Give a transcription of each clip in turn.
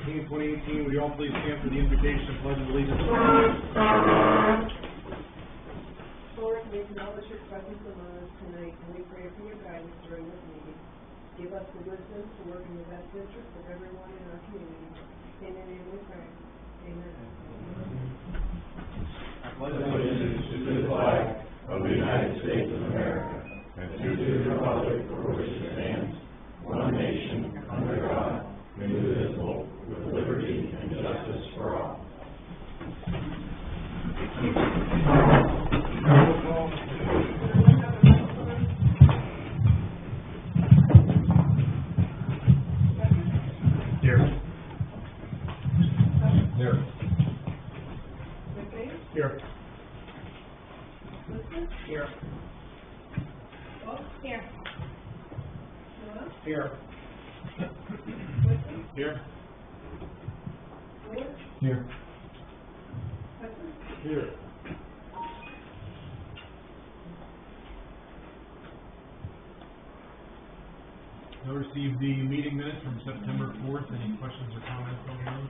2018. Would you all please stand for the invocation and pledge of allegiance? Lord, we acknowledge your presence among us tonight, and we pray for your guidance during this meeting. Give us the wisdom to work in the best interest of everyone in our community. In your name we pray. Amen. I pledge allegiance to the flag of the United States of America and to the republic for which it stands, one nation, under God, indivisible, with liberty and justice for all. Here. Here. Here. Here. Here. Here. Here. Here. Here. I received the meeting minutes from September 4th. Any questions or comments on those?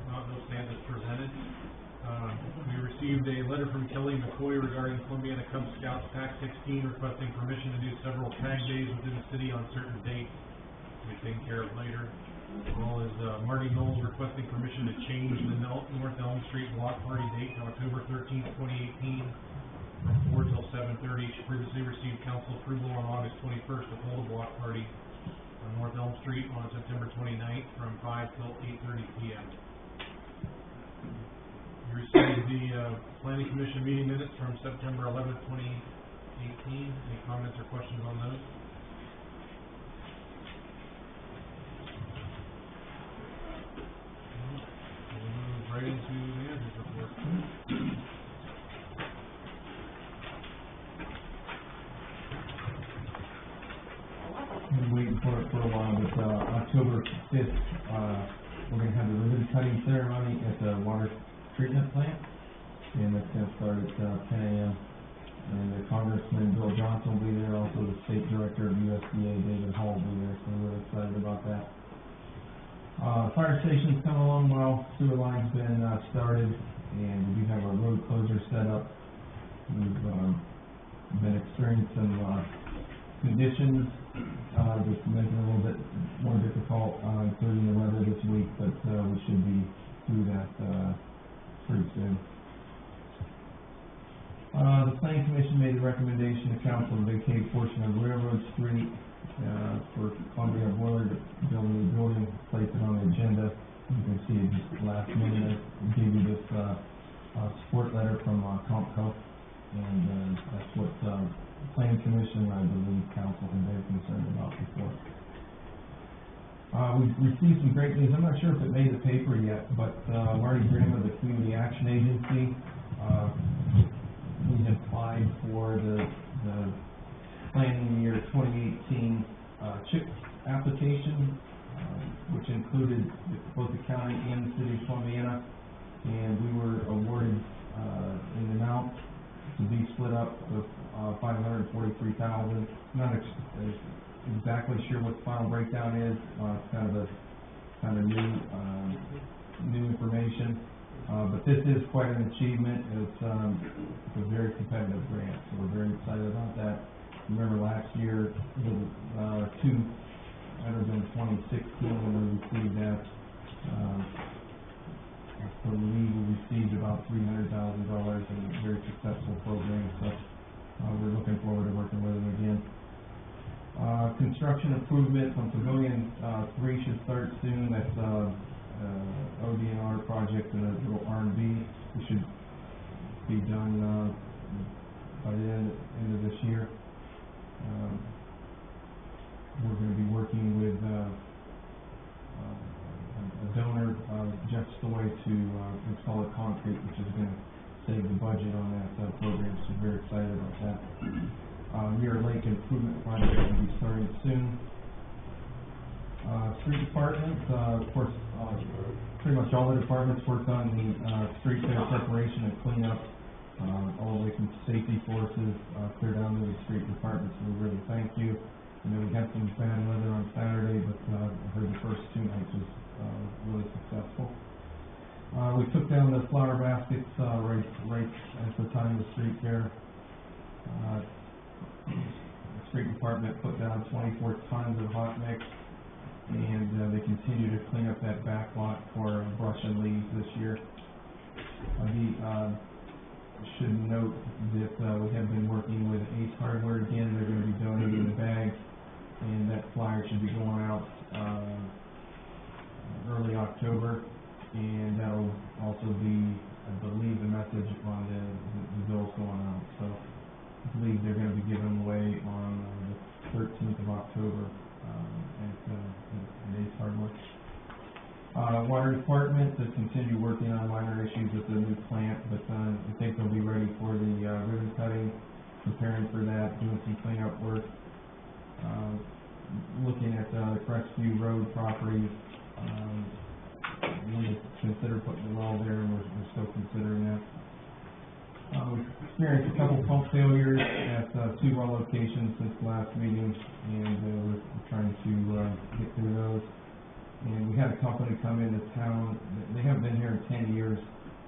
Not those stand as presented. We received a letter from Kelly McCoy regarding Columbiana Cub Scouts Pack 16 requesting permission to do several tag days within the city on certain dates. We'll be taken care of later. As well as Marty Knowles requesting permission to change the North Elm Street block party date to October 13th, 2018 from 4 till 7:30. She previously received council approval on August 21st to hold a block party on North Elm Street on September 29th from 5 till 8:30 p.m. We received the Planning Commission meeting minutes from September 11th, 2018. Any comments or questions on those? We'll move right into the manager's report. Been waiting for it for a while, but October 5th, we're going to have the ribbon cutting ceremony at the water treatment plant, and it's going to start at 10 a.m. And the Congressman Bill Johnson will be there, also the State Director of USDA, David Hall, will be there, so we're really excited about that. Fire station's coming along well, sewer line's been started, and we do have our road closure set up. We've been experiencing some conditions that's making it a little bit more difficult, including the weather this week, but we should be through that pretty soon. The Planning Commission made a recommendation to council to vacate a portion of Railroad Street for Columbiana Boiler to build a new building, place it on the agenda. You can see it just last minute. I gave you this support letter from CompCo, and that's what Planning Commission, I believe, council has been concerned about before. We've received some great news. I'm not sure if it made the paper yet, but Marty Grimm of the Community Action Agency, we had applied for the planning year 2018 CHIP application, which included both the county and the city of Columbiana, and we were awarded an amount to be split up with $543,000. Not exactly sure what the final breakdown is. It's kind of new information, but this is quite an achievement. It's a very competitive grant, so we're very excited about that. Remember last year, might have been 2016 when we received that. I believe we received about $300,000 in a very successful program, so we're looking forward to working with them again. Construction improvements on Pavilion 3 should start soon. That's ODNR project and a little R&B. We should be done by the end of this year. We're going to be working with a donor, Jeff Stoy, to install a concrete, which is going to save the budget on that program, so we're very excited about that. Mirror Lake Improvement Project will be starting soon. Street department, of course, pretty much all the departments worked on the street fair preparation and cleanup, all the way from safety forces clear down to the street departments. We really thank you. You know, we had some bad weather on Saturday, but I heard the first 2 nights was really successful. We took down the flower baskets right at the time of the street fair. The street department put down 24 tons of hot mix, and they continue to clean up that back lot for brush and leaves this year. Should note that we have been working with Ace Hardware again. They're going to be donating the bags, and that flyer should be going out early October, and that'll also be, I believe, the message on the bills going out. So I believe they're going to be giving them away on the 13th of October at Ace Hardware. Water department to continue working on minor issues with the new plant, but I think they'll be ready for the ribbon cutting, preparing for that, doing some cleanup work. Looking at the Crestview Road property, we need to consider putting a well there, and we're still considering that. We've experienced a couple pump failures at 2 well locations since the last meeting, and we're trying to get through those. And we had a company come into town. They haven't been here in 10 years,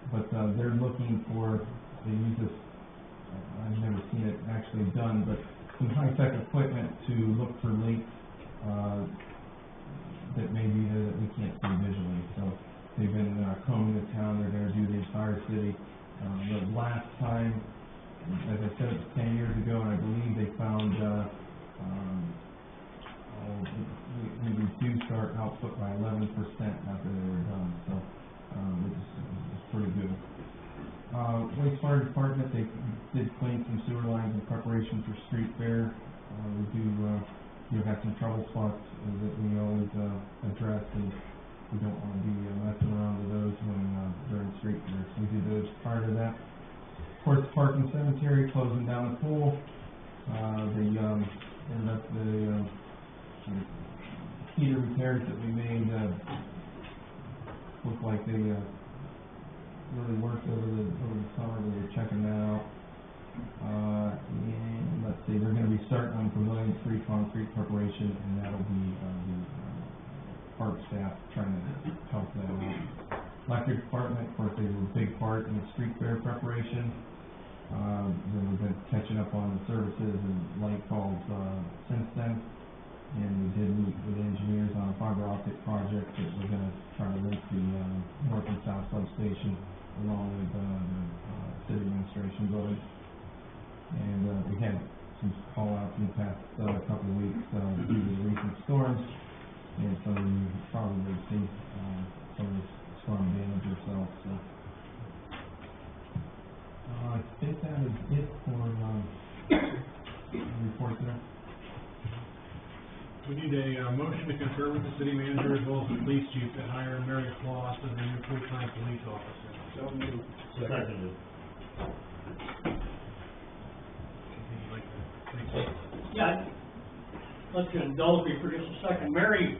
but they're looking for, they use this, I've never seen it actually done, but some high-tech equipment to look for leaks that may be there that we can't see visually. So they've been combing the town. They're going to do the entire city. The last time, as I said, it was 10 years ago, and I believe they found we reduced our output by 11% after they were done, so which is pretty good. Wastewater department, they did clean some sewer lines in preparation for street fair. We do have some trouble spots that we always address, and we don't want to be messing around with those when during street fair. So we did those prior to that. Of course, Park and Cemetery closing down the pool. The heater repairs that we made look like they really worked over the summer. We were checking that out. And let's see, we're going to be starting on Pavilion Street concrete preparation, and that'll be the park staff trying to help that out. Electric department, of course, they were a big part in the street fair preparation. Then we've been catching up on the services and light calls since then. And we did meet with engineers on a fiber optic project that we're going to try to link the north and south substation along with the city administration building. And we had some call-outs in the past couple of weeks due to the recent storms, and some of you probably seen some of the storm damage yourself. So I think that is it for the report there. We need a motion to concur with the city manager as well as the police chief to hire Mary Kloss as the new full-time police officer. So moved. Seconded. Yeah, let's indulge me for just a second. Mary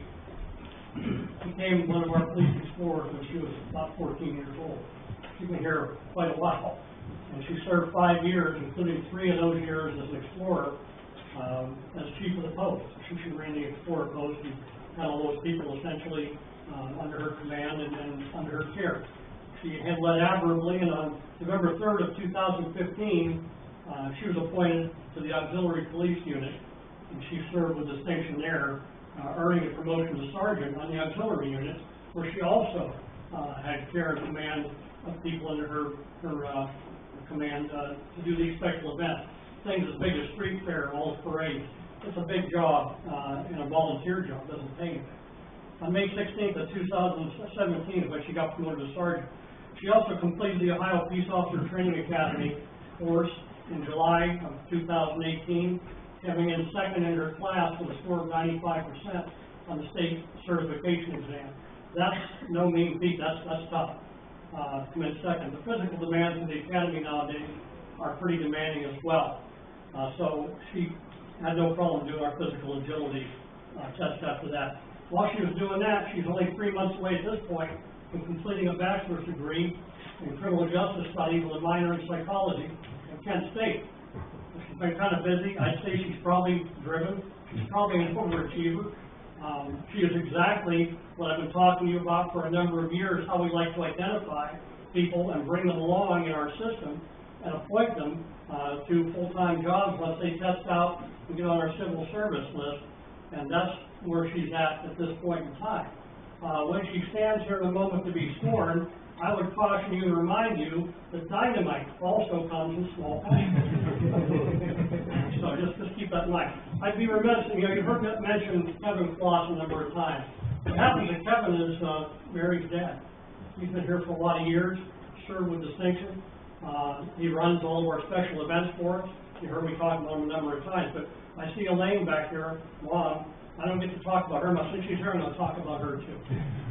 became one of our police explorers when she was about 14 years old. She's been here quite a while, and she served 5 years, including 3 of those years as an explorer, as chief of the post. She ran the explorer post and had all those people essentially under her command and under her care. She had led admirably, and on November 3rd of 2015, she was appointed to the auxiliary police unit, and she served with distinction there, earning a promotion to sergeant on the auxiliary unit, where she also had care and command of people under her command to do these special events. Things as big as street fair and all those parades. It's a big job and a volunteer job, doesn't pay anything. On May 16th of 2017 is when she got promoted to sergeant. She also completed the Ohio Peace Officer Training Academy course in July of 2018, coming in second in her class with a score of 95% on the state certification exam. That's no mean feat. That's tough. Come in second. The physical demands of the academy nowadays are pretty demanding as well. So she had no problem doing our physical agility test after that. While she was doing that, she's only 3 months away at this point from completing a bachelor's degree in criminal justice studies with a minor in psychology at Kent State. She's been kind of busy. I'd say she's probably driven. She's probably an overachiever. She is exactly what I've been talking to you about for a number of years, how we like to identify people and bring them along in our system and appoint them to full-time jobs once they test out and get on our civil service list. And that's where she's at this point in time. When she stands here in a moment to be sworn, I would caution you and remind you that dynamite also comes in small packages. So just keep that in mind. I'd be remiss, you've heard me mention Kevin Floss a number of times. It happens that Kevin is Mary's dad. He's been here for a lot of years, served with distinction. He runs all of our special events for us. You heard me talk about him a number of times, but I see Elaine back here, Mom. I don't get to talk about her much. Since she's here, I'm going to talk about her too.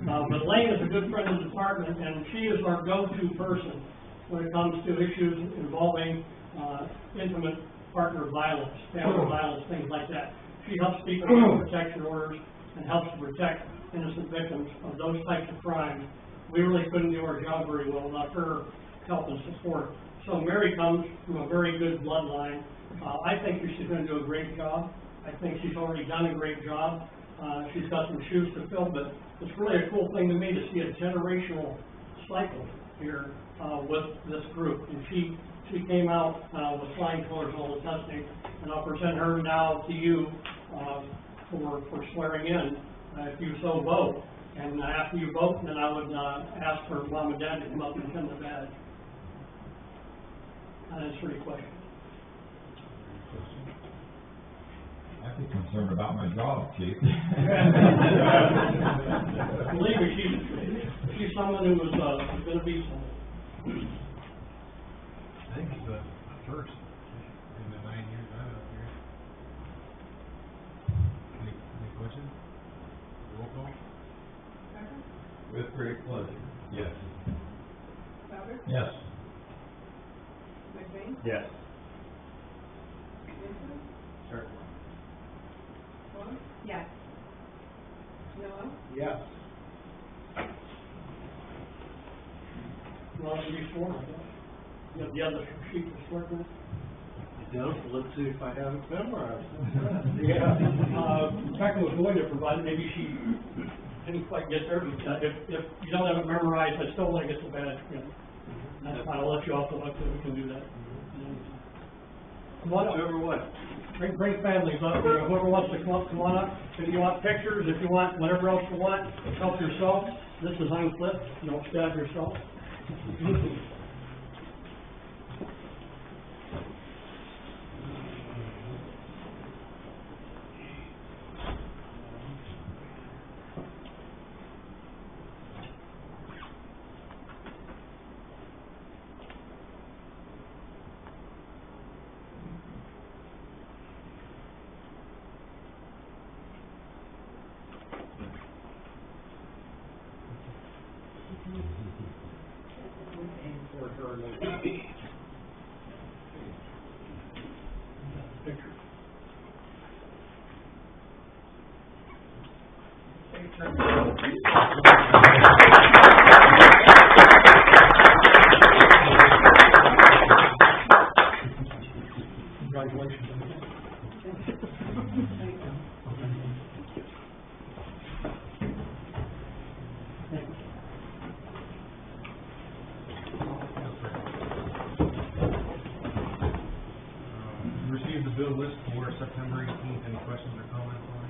But Elaine is a good friend of the department, and she is our go-to person when it comes to issues involving intimate partner violence, family violence, things like that. She helps people with protection orders and helps to protect innocent victims of those types of crimes. We really couldn't do our job very well without her help and support. So Mary comes from a very good bloodline. I think she's going to do a great job. I think she's already done a great job. She's got some shoes to fill, but it's really a cool thing to me to see a generational cycle here with this group. And she came out with flying colors all the testing, and I'll present her now to you for swearing in if you so vote. And after you vote, then I would ask for Mom and Dad to come up and pin the badge. And answer your question. I'd be concerned about my job, Chief. Believe me, she's someone who was going to be someone. I think it's the first in the 9 years I've been up here. Any questions? Roll call? Becker? With great pleasure. Yes. Souter? Yes. McBain? Yes. Vincent? Certainly. Vaughn? Yes. Noah? Yes. Well, to be sworn, I guess. You have the other sheet to swear with? Let's see if I have it memorized. Yeah. Becca was going to provide it, maybe she didn't quite get there, but if you don't have it memorized, I still want to get the badge, That's fine, I'll let you off the hook so we can do that. Come on up. Whoever what? Bring families up, whoever wants to come on up. If you want pictures, if you want whatever else you want, help yourself. This is unclipped, don't stab yourself. Congratulations. Received the bill list for September 18th. Any questions or comments on it?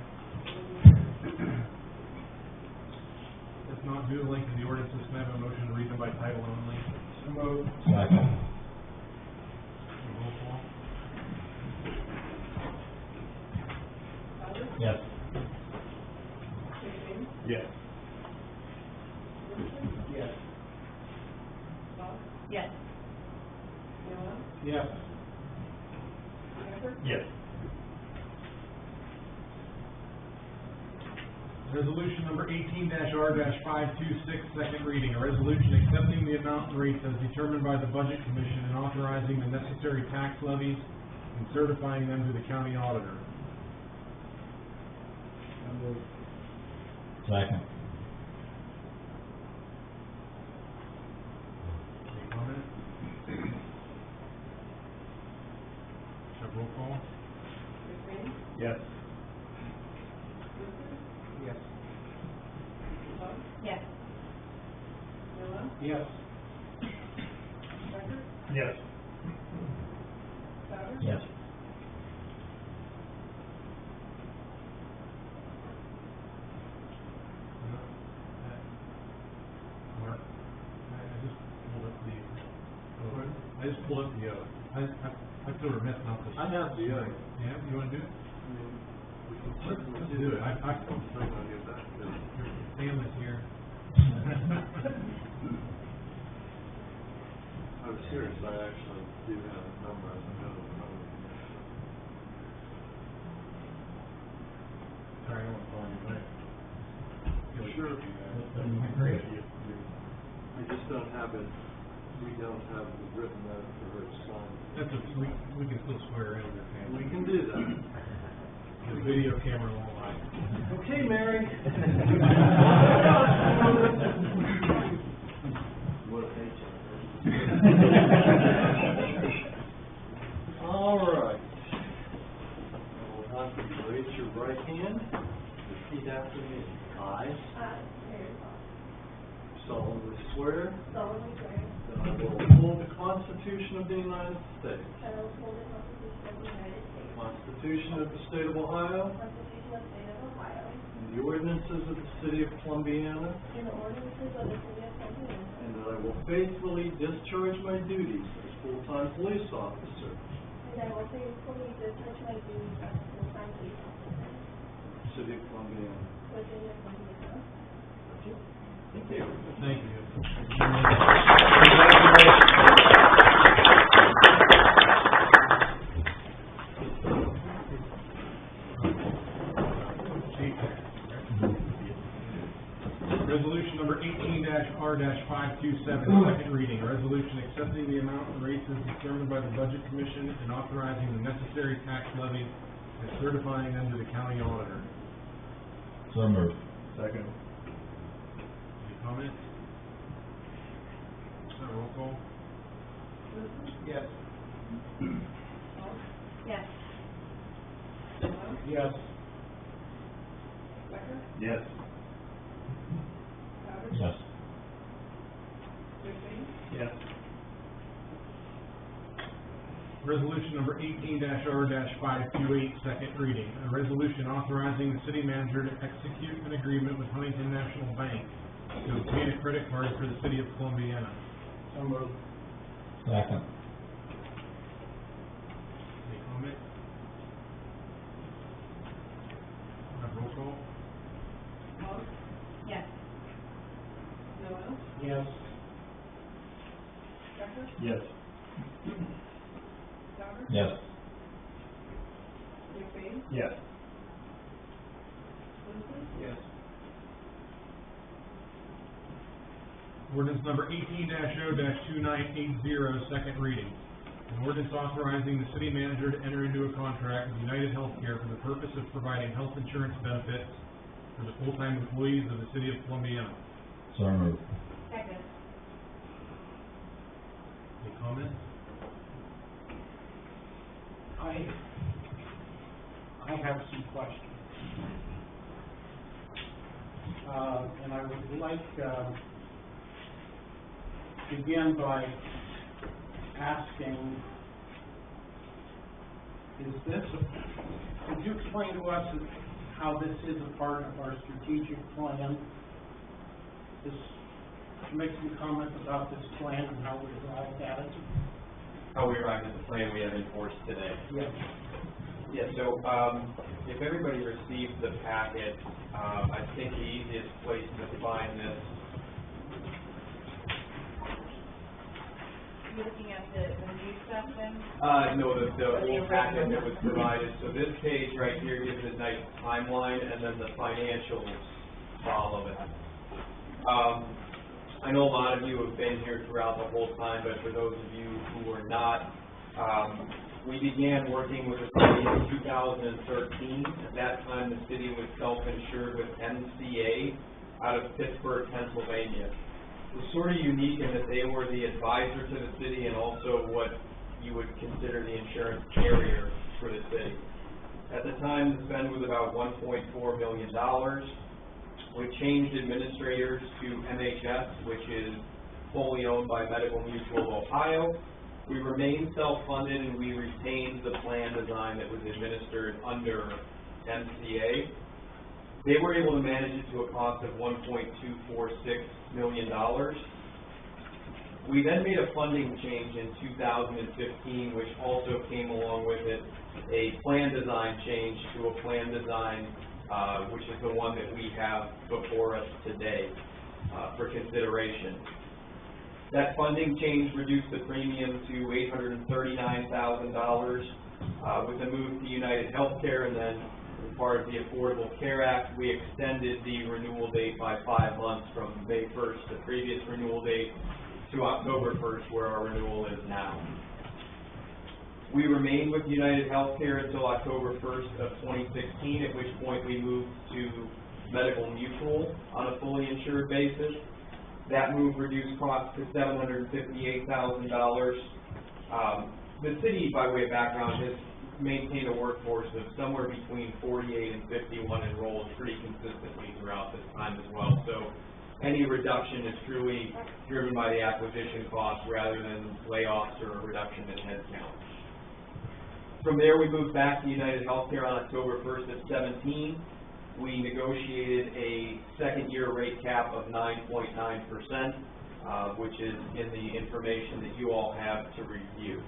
If not, due to the length of the ordinances, can I have a motion to read them by title only? So moved. Second. Roll call? Souter? Yes. McBain? Yes. Vincent? Yes. Vaughn? Yes. Noah? Yes. Becker? Yes. Resolution number 18-R-526, second reading. A resolution accepting the amount and rates as determined by the Budget Commission and authorizing the necessary tax levies and certifying them to the county auditor. Second. Any comment? Have roll call? McBain? Yes. Yes. Becker? Yes. Souter? Yes. Mark, I just pulled up the, I just pulled up the, I feel remiss not to. I have the other. Yeah, you wanna do it? I mean, we can certainly Let's do do it. that. I I'm still gonna get back to it. your family's here. I was serious, I actually do have a number of them. Sorry, I don't want to call you late. Sure. Great. I just don't have it, we don't have the written note for her to sign. That's we can still swear in your family. We can do that. The video camera won't lie. Okay, Mary. What a paycheck. All right. We'll have you raise your right hand, repeat after me. I solemnly swear solemnly swear that I will uphold the Constitution of the United States, that I will uphold the Constitution of the United States, the Constitution of the State of Ohio, the Constitution of the State of Ohio, and the ordinances of the City of Columbiana, and the ordinances of the City of Columbiana, and that I will faithfully discharge my duties as full-time police officer, and I will faithfully discharge my duties as a full-time police officer City of Columbiana. within the Columbiana. Thank you. Thank you. Resolution number 18-R-527, second reading. A resolution accepting the amount and rates as determined by the Budget Commission and authorizing the necessary tax levies and certifying them to the county auditor. So moved. Second. Any comments? Roll call. Yes. Yes. Yes. Becker? Yes. Souter? Yes. McBain? Yes. Resolution number 18-R-528, second reading. A resolution authorizing the city manager to execute an agreement with Huntington National Bank to obtain a credit card for the city of Columbiana. So moved. Second. Any comment? Roll call. Paul? Yes. Noel? Yes. Becker? Yes. Souter? Yes. McBain? Yes. Wilson? Yes. Ordinance number 18-O-2980, second reading. An ordinance authorizing the city manager to enter into a contract with United Healthcare for the purpose of providing health insurance benefits for the full-time employees of the city of Columbiana. So moved. Second. Any comments? I have some questions. And I would like begin by asking, could you explain to us how this is a part of our strategic plan? Make some comments about this plan and how we arrived at it. How we arrived at the plan we have in force today. Yes. Yeah, so if everybody received the packet, I think the easiest place to find this. You're looking at the new stuff then? No, the old packet that was provided. So this page right here gives a nice timeline, and then the financials follow it. I know a lot of you have been here throughout the whole time, but for those of you who are not, we began working with the city in 2013. At that time, the city was self-insured with MCA out of Pittsburgh, Pennsylvania. It was sort of unique in that they were the advisor to the city and also what you would consider the insurance carrier for the city. At the time, the spend was about $1.4 million. We changed administrators to MHS, which is fully owned by Medical Mutual of Ohio. We remain self-funded and we retained the plan design that was administered under MCA. They were able to manage it to a cost of $1.246 million. We then made a funding change in 2015, which also came along with it a plan design change to a plan design, which is the one that we have before us today for consideration. That funding change reduced the premium to $839,000 with a move to United Healthcare, and then as part of the Affordable Care Act, we extended the renewal date by 5 months from May 1st, the previous renewal date, to October 1st, where our renewal is now. We remained with United Healthcare until October 1st of 2016, at which point we moved to Medical Mutual on a fully insured basis. That move reduced costs to $758,000. The city, by way of background, has maintained a workforce of somewhere between 48 and 51 enrolled pretty consistently throughout this time as well. So any reduction is truly driven by the acquisition cost rather than layoffs or a reduction in headcount. From there, we moved back to United Healthcare on October 1st of 17. We negotiated a second-year rate cap of 9.9%, which is in the information that you all have to review.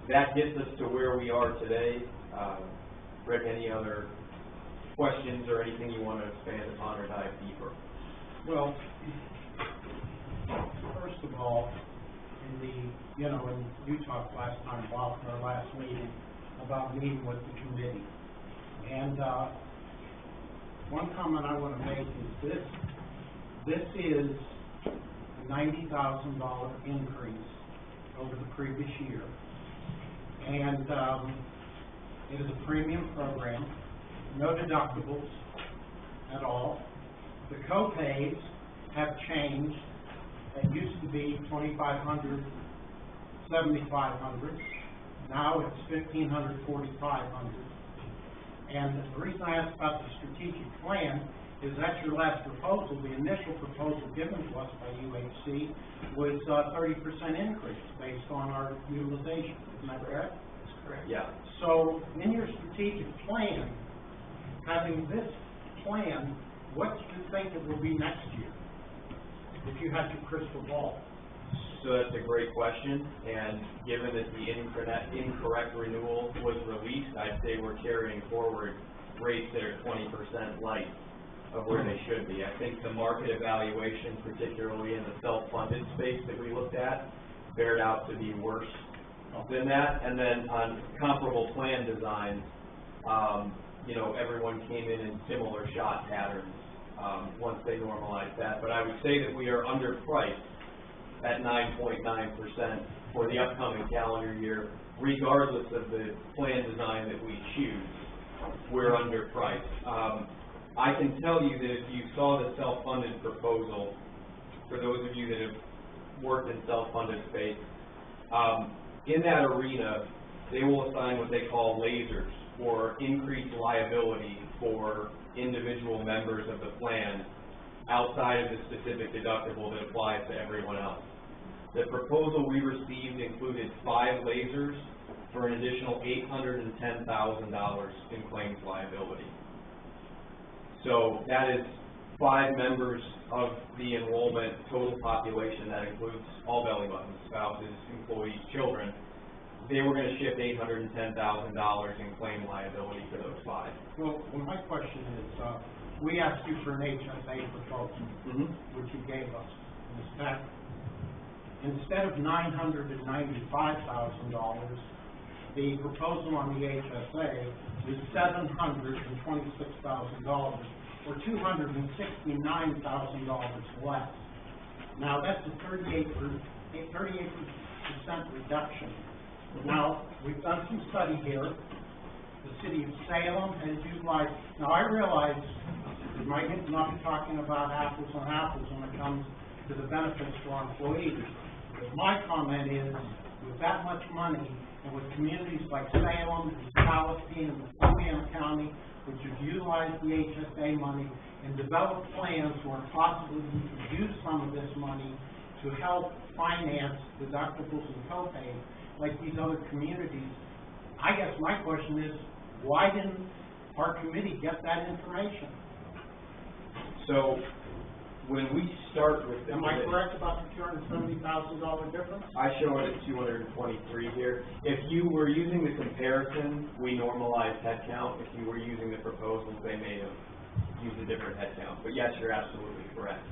That gets us to where we are today. Rick, any other questions or anything you want to expand upon or dive deeper? Well, first of all, when you talked last time about our last meeting about meeting with the committee, and one comment I want to make is this is a $90,000 increase over the previous year, and it is a premium program, no deductibles at all. The co-pays have changed. It used to be $2,500, $7,500. Now it's $1,500, $4,500. And the reason I asked about the strategic plan is that's your last proposal. The initial proposal given to us by UHC was a 30% increase based on our utilization. Isn't that correct? That's correct. Yeah. So in your strategic plan, having this plan, what do you think it will be next year if you had your crystal ball? So that's a great question, and given that the incorrect renewal was released, I'd say we're carrying forward rates that are 20% light of where they should be. I think the market evaluation, particularly in the self-funded space that we looked at, bared out to be worse than that. And then on comparable plan design, everyone came in similar shot patterns once they normalized that. But I would say that we are underpriced at 9.9% for the upcoming calendar year, regardless of the plan design that we choose. We're underpriced. I can tell you that if you saw the self-funded proposal, for those of you that have worked in self-funded space, in that arena, they will assign what they call lasers, or increased liability for individual members of the plan outside of the specific deductible that applies to everyone else. The proposal we received included 5 lasers for an additional $810,000 in claims liability. So that is 5 members of the enrollment total population. That includes all belly buttons, spouses, employees, children. They were going to shift $810,000 in claim liability for those 5. Well, my question is, we asked you for an HSA proposal, which you gave us in this packet. Instead of $995,000, the proposal on the HSA is $726,000, or $269,000 less. Now, that's a 38% reduction. Now, we've done some study here. The city of Salem has utilized, now I realize we might not be talking about apples and apples when it comes to the benefits to our employees. But my comment is, with that much money, and with communities like Salem, and Palestine, and Columbiana County, which have utilized the HSA money and developed plans where possibly we could use some of this money to help finance deductibles and co-pays like these other communities. I guess my question is, why didn't our committee get that information? So, when we start with the Am I committee- correct about the $270,000 difference? I show it at 223 here. If you were using the comparison, we normalized head count. If you were using the proposals, they may have used a different head count. But yes, you're absolutely correct.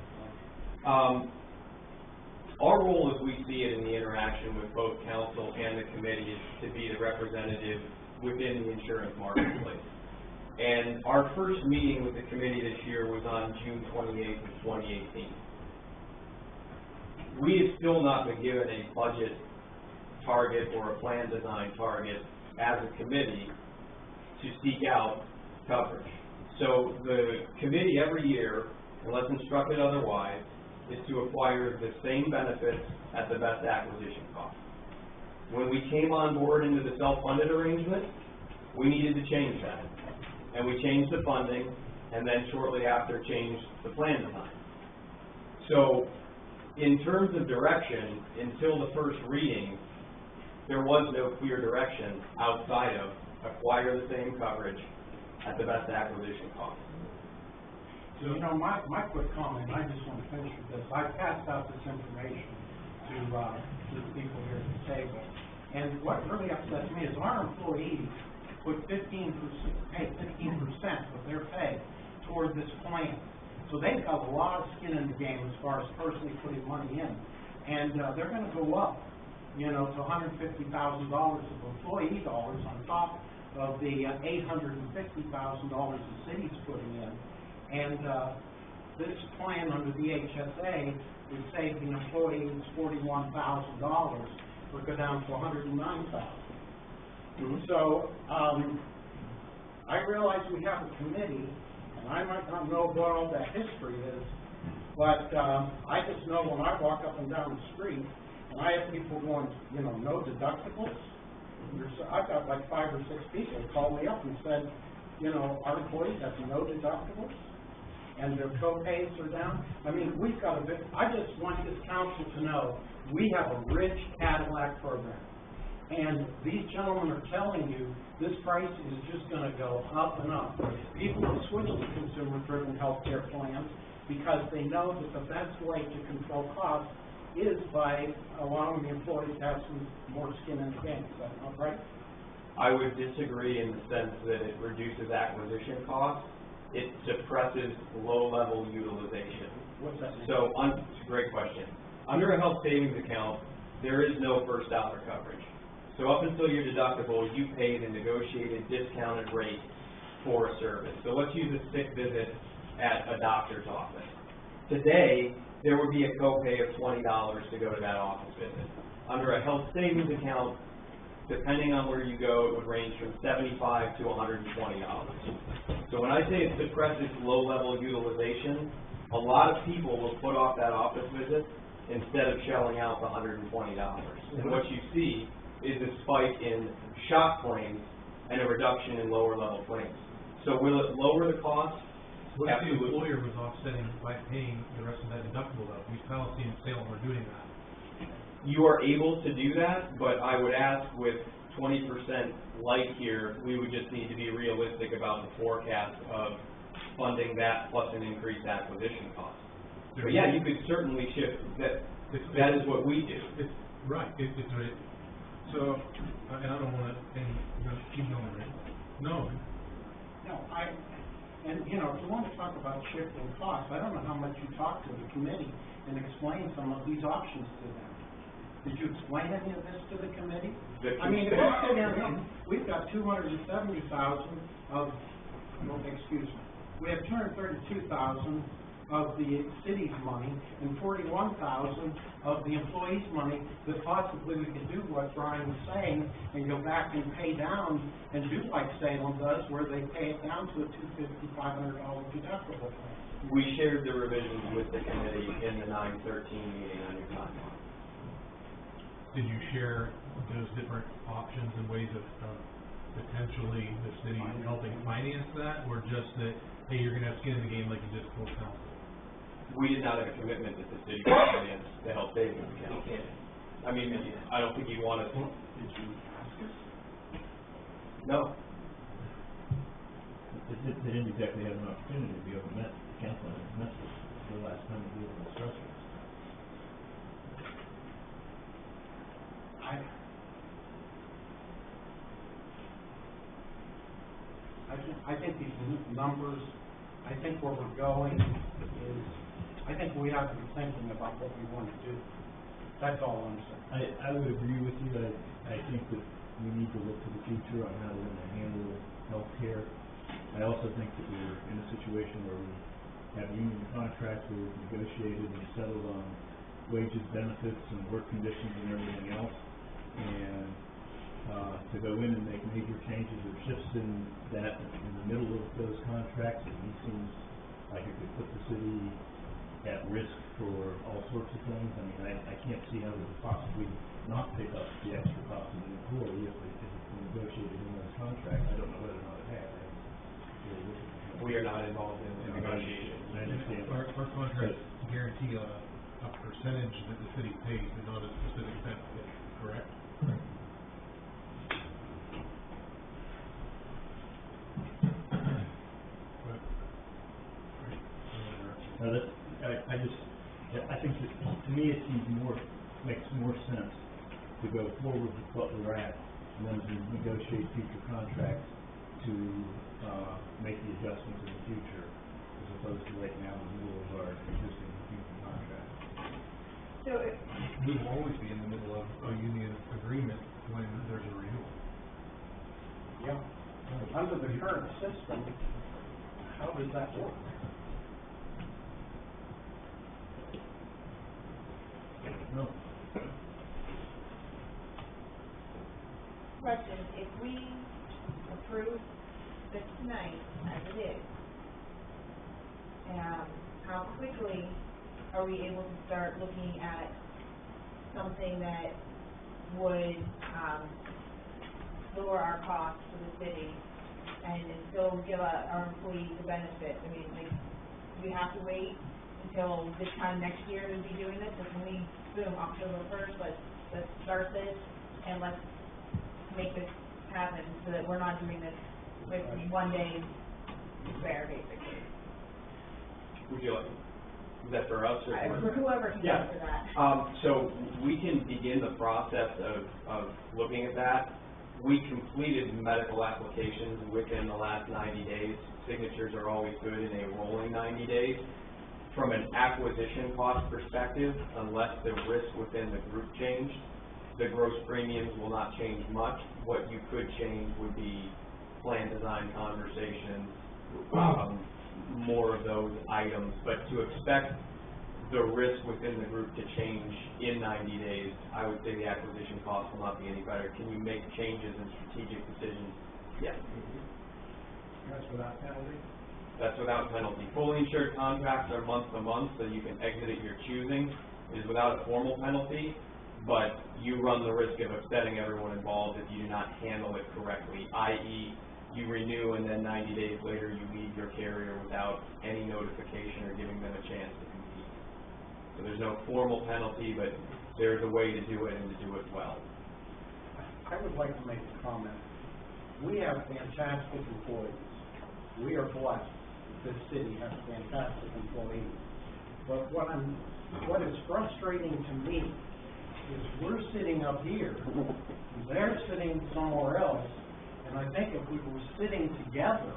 Our role as we see it in the interaction with both council and the committee is to be the representative within the insurance marketplace. And our first meeting with the committee this year was on June 28th of 2018. We have still not been given a budget target or a plan design target as a committee to seek out coverage. So the committee every year, unless instructed otherwise, is to acquire the same benefits at the best acquisition cost. When we came on board into the self-funded arrangement, we needed to change that. And we changed the funding, and then shortly after changed the plan design. So, in terms of direction, until the first reading, there was no clear direction outside of acquire the same coverage at the best acquisition cost. So, you know, my quick comment, I just want to finish with this. I passed out this information to the people here at the table. And what really upsets me is our employees put 15% of their pay toward this plan. So they've got a lot of skin in the game as far as personally putting money in. And they're going to go up, you know, to $150,000 of employee dollars on top of the $850,000 the city's putting in. And this plan under the HSA would save the employees $41,000, would go down to $109,000. So, I realize we have a committee, and I might not know what all that history is, but I just know when I walk up and down the street, and I have people going, you know, no deductibles. I've got like 5 or 6 people call me up and said, you know, our employees have no deductibles, and their co-pays are down. I mean, we've got a bit, I just want this council to know, we have a rich Cadillac program. And these gentlemen are telling you this price is just going to go up and up. People will switch to consumer-driven health care plans because they know that the best way to control costs is by allowing the employees to have some more skin in the game. Is that not right? I would disagree in the sense that it reduces acquisition costs. It suppresses low-level utilization. What's that mean? So, it's a great question. Under a health savings account, there is no first dollar coverage. So up until your deductible, you pay the negotiated discounted rate for a service. So let's use a sick visit at a doctor's office. Today, there would be a copay of $20 to go to that office visit. Under a health savings account, depending on where you go, it would range from $75 to $120. So when I say it suppresses low-level utilization, a lot of people will put off that office visit instead of shelling out the $120. And what you see is a spike in shock claims and a reduction in lower level claims. So will it lower the cost? What if the employer was offsetting by paying the rest of that deductible though? East Palestine and Salem are doing that. You are able to do that, but I would ask with 20% light here, we would just need to be realistic about the forecast of funding that plus an increased acquisition cost. But yeah, you could certainly shift that. That is what we do. It's right. So, and I don't want to, keep going, right? No. No, and you know, if you want to talk about shifting costs, I don't know how much you talked to the committee and explained some of these options to them. Did you explain any of this to the committee? I mean, if you sit down, we've got 270,000 of, well, excuse me, we have 232,000 of the city's money and 41,000 of the employees' money that possibly we could do what Brian was saying and go back and pay down and do like Salem does, where they pay it down to a $250, $500 deductible. We shared the revisions with the committee in the 9/13 meeting on your timeline. did you share those different options and ways of potentially the city helping finance that, or just that, hey, you're gonna have skin in the game like you just told council? We did not have a commitment that the city would finance the health savings account. I mean, I don't think you'd want to. Did you ask us? No. They didn't exactly have an opportunity to be able to met the council and met the last time we did the structure. I think these numbers, I think where we're going is, I think we have to be thinking about what we want to do. That's all I'm saying. I would agree with you. I think that we need to look to the future on how we're going to handle healthcare. I also think that we're in a situation where we have union contracts where we've negotiated and settled on wages, benefits, and work conditions and everything else. And to go in and make major changes or shifts in that in the middle of those contracts, it seems like it could put the city at risk for all sorts of things. I mean, I can't see how we could possibly not pick up the extra cost of an employee if it's negotiated in those contracts. I don't know whether or not it has. We are not involved in the negotiations. I understand. Our contracts guarantee a percentage that the city pays and not a specific benefit, correct? Correct. I think that, to me, it makes more sense to go forward with what we're at and then to negotiate future contracts to make the adjustments in the future as opposed to right now in the middle of our existing union contract. So if, We will always be in the middle of a union agreement when there's a renewal. Yeah. Under the current system, how does that work? No. Question, if we approve this tonight as it is, how quickly are we able to start looking at something that would, lower our costs for the city and still give our employees the benefit? I mean, like, do we have to wait until this time next year to be doing this? Or can we, boom, October 1st, let's start this and let's make this happen so that we're not doing this with one day spare, basically? Would you like, is that for us or? For whoever can Yeah. answer that. So we can begin the process of looking at that. We completed medical applications within the last 90 days. Signatures are always good in a rolling 90 days. From an acquisition cost perspective, unless the risk within the group changed, the gross premiums will not change much. What you could change would be plan design conversations, more of those items. But to expect the risk within the group to change in 90 days, I would say the acquisition cost will not be any better. Can you make changes and strategic decisions? Yes. That's without penalty? That's without penalty. Fully insured contracts are month to month, so you can exit at your choosing. It is without a formal penalty, but you run the risk of upsetting everyone involved if you do not handle it correctly, i.e., you renew and then 90 days later you leave your carrier without any notification or giving them a chance to compete. So there's no formal penalty, but there's a way to do it and to do it well. I would like to make a comment. We have fantastic employees. We are blessed. This city has fantastic employees. But what is frustrating to me is we're sitting up here, they're sitting somewhere else, and I think if we were sitting together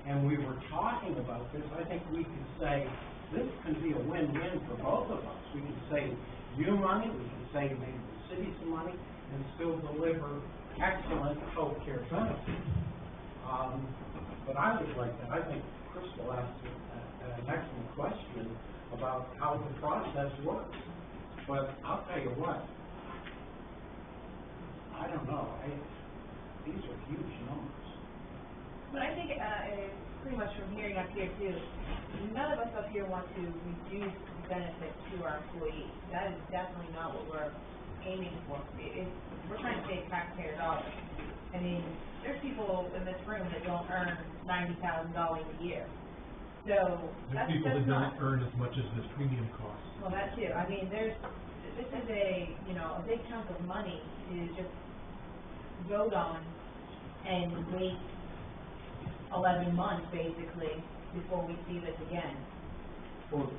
and we were talking about this, I think we could say, this can be a win-win for both of us. We can save you money, we can save maybe the city some money, and still deliver excellent health care benefits. But I would like to, I think Crystal asked an excellent question about how the process works. But I'll tell you what, I don't know, these are huge numbers. But I think, pretty much from hearing up here too, none of us up here want to reduce benefits to our employees. That is definitely not what we're aiming for. We're trying to save taxpayer dollars. I mean, there's people in this room that don't earn $90,000 a year. So, There's people that don't earn as much as this premium costs. Well, that too. I mean, this is a big chunk of money to just vote on and wait 11 months, basically, before we see this again. Well,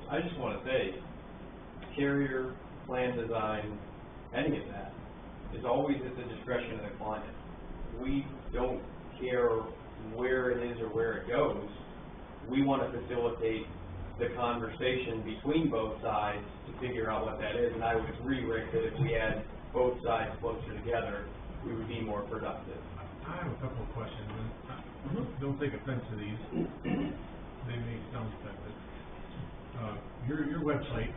I just want to say, carrier, plan design, any of that is always at the discretion of the client. We don't care where it is or where it goes. We want to facilitate the conversation between both sides to figure out what that is. And I would agree, Rick, that if we had both sides closer together, we would be more productive. I have a couple of questions, and don't take offense to these. They may sound offensive. Your website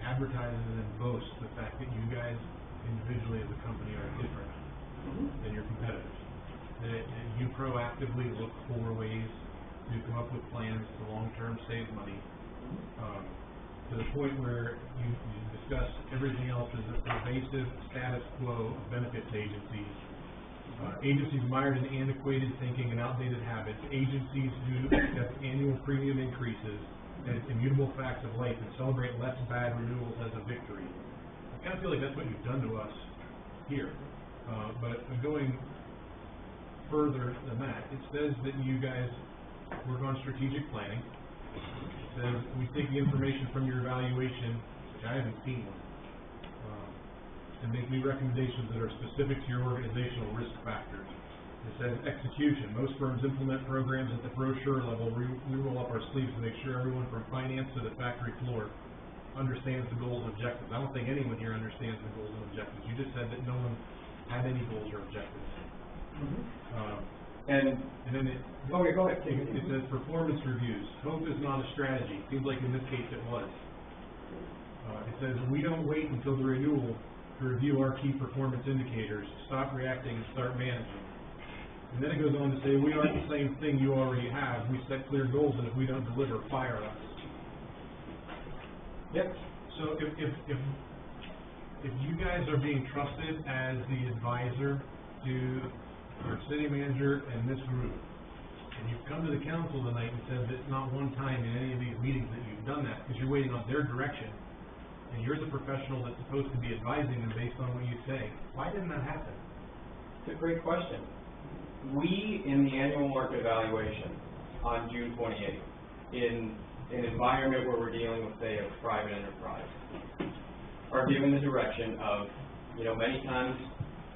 advertises and boasts the fact that you guys individually as a company are different than your competitors. That you proactively look for ways to come up with plans to long-term save money, to the point where you discuss everything else as a pervasive status quo of benefits agencies. Agencies mired in antiquated thinking and outdated habits, agencies who accept annual premium increases as immutable facts of life and celebrate less bad renewals as a victory. I kind of feel like that's what you've done to us here. But going further than that, it says that you guys work on strategic planning. It says we take the information from your evaluation, which I haven't seen one, and make new recommendations that are specific to your organizational risk factors. It says execution. Most firms implement programs at the brochure level. We roll up our sleeves to make sure everyone from finance to the factory floor understands the goals and objectives. I don't think anyone here understands the goals and objectives. You just said that no one had any goals or objectives. And then go ahead. It says performance reviews. Hope is not a strategy. Seems like in this case it was. It says we don't wait until the renewal to review our key performance indicators. Stop reacting and start managing. And then it goes on to say we aren't the same thing you already have. We set clear goals, and if we don't deliver, fire us. Yep. So if you guys are being trusted as the advisor to your city manager and this group, and you've come to the council tonight and said that not one time in any of these meetings that you've done that because you're waiting on their direction, and you're the professional that's supposed to be advising them based on what you say, why didn't that happen? It's a great question. We, in the annual market evaluation on June 28th, in an environment where we're dealing with, say, a private enterprise, are given the direction of, many times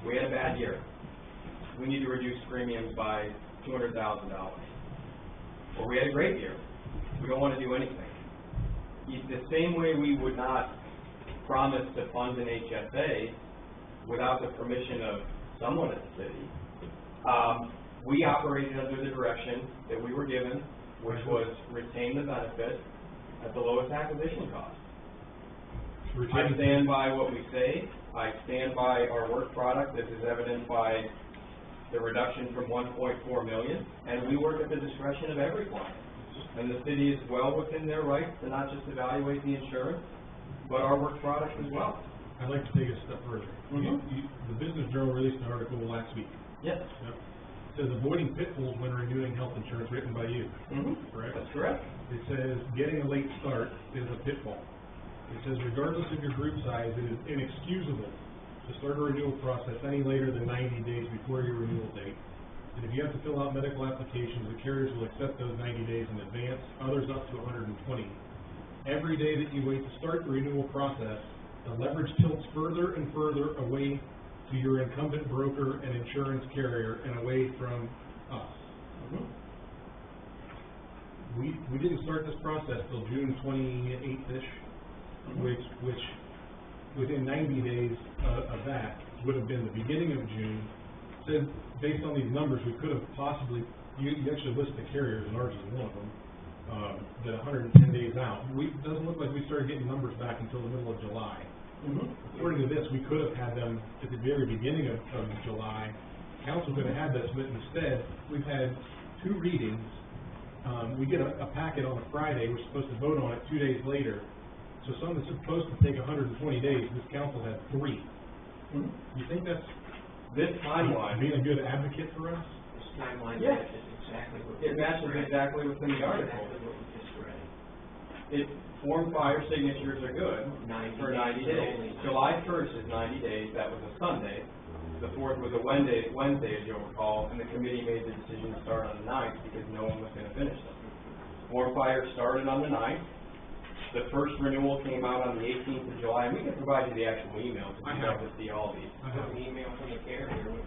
we had a bad year. We need to reduce premiums by $200,000. Or we had a great year. We don't want to do anything. The same way we would not promise to fund an HSA without the permission of someone at the city, we operated under the direction that we were given, which was retain the benefit at the lowest acquisition cost. I stand by what we say. I stand by our work product. This is evidenced by the reduction from 1.4 million, and we work at the discretion of every client. And the city is well within their rights to not just evaluate the insurance, but our work product as well. I'd like to take it a step further. The Business Journal released an article last week. Yes. Yep. It says avoiding pitfalls when renewing health insurance, written by you. Correct? That's correct. It says getting a late start is a pitfall. It says regardless of your group size, it is inexcusable to start a renewal process any later than 90 days before your renewal date. And if you have to fill out medical applications, the carriers will accept those 90 days in advance, others up to 120. Every day that you wait to start the renewal process, the leverage tilts further and further away to your incumbent broker and insurance carrier and away from us. We didn't start this process till June 28th-ish, which within 90 days of that would have been the beginning of June. Said based on these numbers, we could have possibly, you actually list the carriers, and ours is one of them, that 110 days out. It doesn't look like we started getting numbers back until the middle of July. According to this, we could have had them at the very beginning of July. Council could have had this, but instead, we've had 2 readings. We get a packet on a Friday. We're supposed to vote on it 2 days later. So something that's supposed to take 120 days, this council had 3. You think that's This timeline, being a good advocate for us? This timeline Yeah. matches exactly what. it matches exactly what's in the article. Exactly what we just read. It, Form 5 signatures are good 90 for 90 days, days. only 90. July 1st is 90 days, that was a Sunday. The 4th was a Wednesday, as you'll recall, and the committee made the decision to start on the 9th because no one was gonna finish them. Form 5 started on the 9th. The first renewal came out on the 18th of July, and we can provide you the actual email, because I you have have to see all these. I have, An email from the carrier with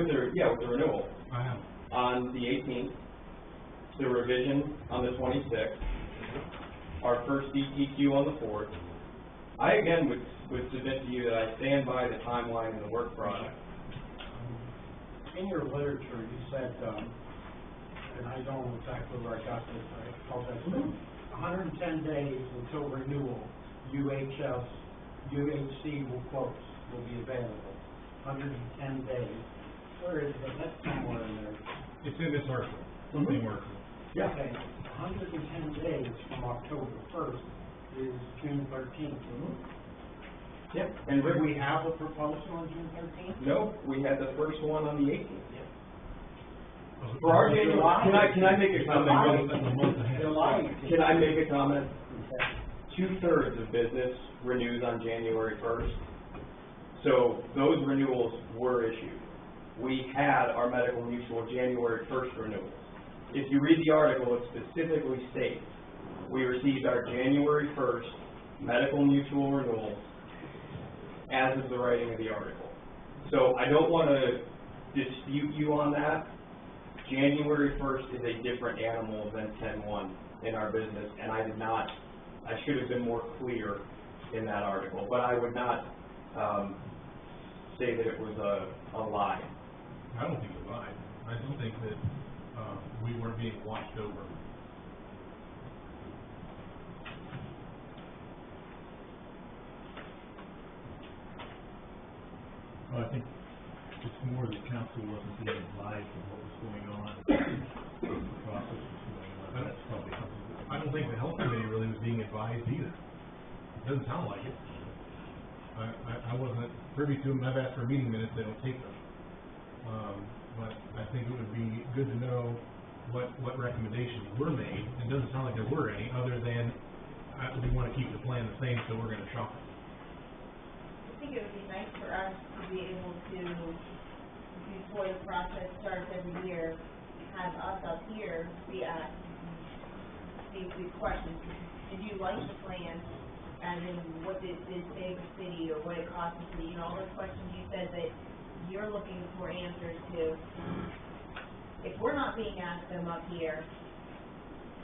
the. With the renewal. I have. On the 18th, the revision on the 26th, our first DTQ on the 4th. I again would submit to you that I stand by the timeline and the work product. In your literature, you said, and I don't know exactly where I got this, I apologize, 110 days until renewal, UHC quotes will be available. 110 days. Where is it? That's somewhere in there. It's in this article, same article. Yeah. Okay, 110 days from October 1st is June 13th. Yep. And Did we have a proposal on June 13th? no, we had the first one on the 18th. Oh, For our January, can I make a comment? That's a month ahead. July. Can I make a comment? 2/3 of business renews on January 1st. So those renewals were issued. We had our medical mutual January 1st renewals. If you read the article, it specifically states, we received our January 1st medical mutual renewals as of the writing of the article. So I don't want to dispute you on that. January 1st is a different animal than 10/1 in our business, and I should have been more clear in that article, but I would not, say that it was a lie. I don't think you lied. I don't think that, we weren't being watched over. Well, I think it's more the council wasn't being advised of what was going on, the process was going on. That's probably something. I don't think the health committee really was being advised either. Doesn't sound like it. I wasn't privy to them. I've asked for meeting minutes, they don't take them. But I think it would be good to know what recommendations were made. It doesn't sound like there were any, other than, we wanna keep the plan the same, so we're gonna shop it. I think it would be nice for us to be able to, before the process starts every year, have us up here be asked these questions. Did you like the plan? And then what did it save the city, or what it cost the city? You know, all those questions you said that you're looking for answers to. If we're not being asked them up here,